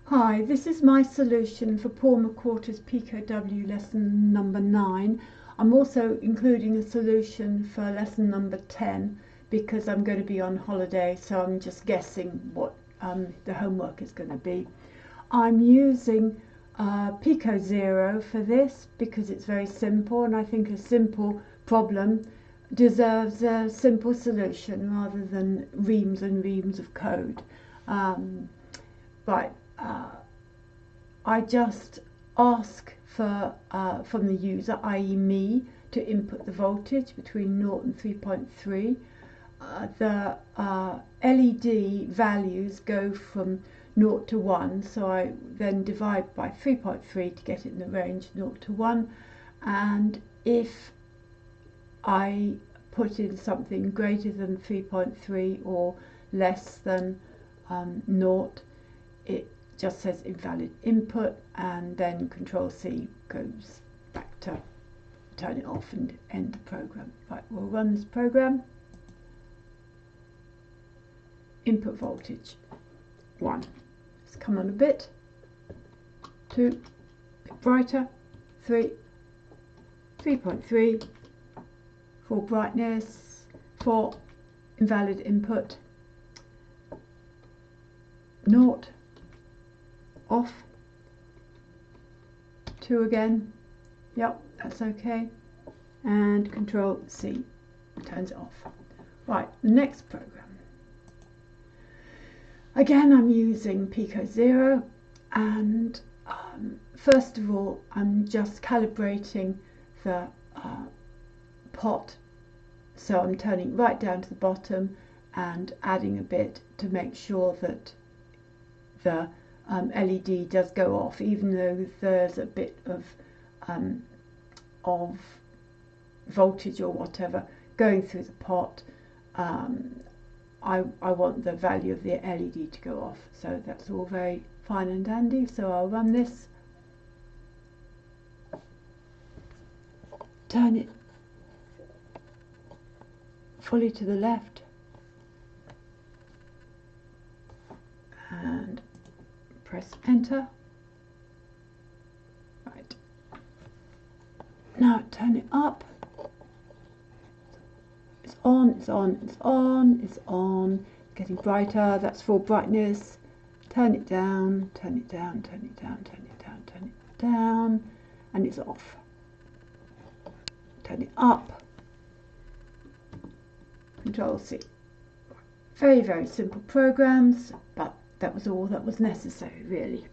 Hi, this is my solution for Paul McWhorter's Pico W lesson number 9. I'm also including a solution for lesson number 10 because I'm going to be on holiday, so I'm just guessing what the homework is going to be. I'm using Pico 0 for this because it's very simple, and I think a simple problem deserves a simple solution rather than reams and reams of code. I just ask for from the user, i.e. me, to input the voltage between 0 and 3.3. The LED values go from 0 to 1, so I then divide by 3.3 to get it in the range 0 to 1, and if I put in something greater than 3.3 or less than 0, it just says invalid input, and then Control C goes back to turn it off and end the program. Right, we'll run this program. Input voltage 1. Let's come on a bit. 2, a bit brighter. 3, 3.3. 4, brightness. 4, invalid input. 0, off. 2 again. Yep, that's okay. And Control C turns it off. Right, the next program. Again, I'm using Pico 0, and first of all, I'm just calibrating the pot, so I'm turning right down to the bottom and adding a bit to make sure that the LED does go off, even though there's a bit of voltage or whatever going through the pot. I want the value of the LED to go off, so that's all very fine and dandy. So I'll run this, turn it fully to the left, and press enter. Right, now turn it up. It's on, it's on, it's on, it's on. It's getting brighter. That's full brightness. Turn it down, turn it down, turn it down, turn it down, turn it down, and it's off. Turn it up. Control C. Very, very simple programs, but that was all that was necessary, really.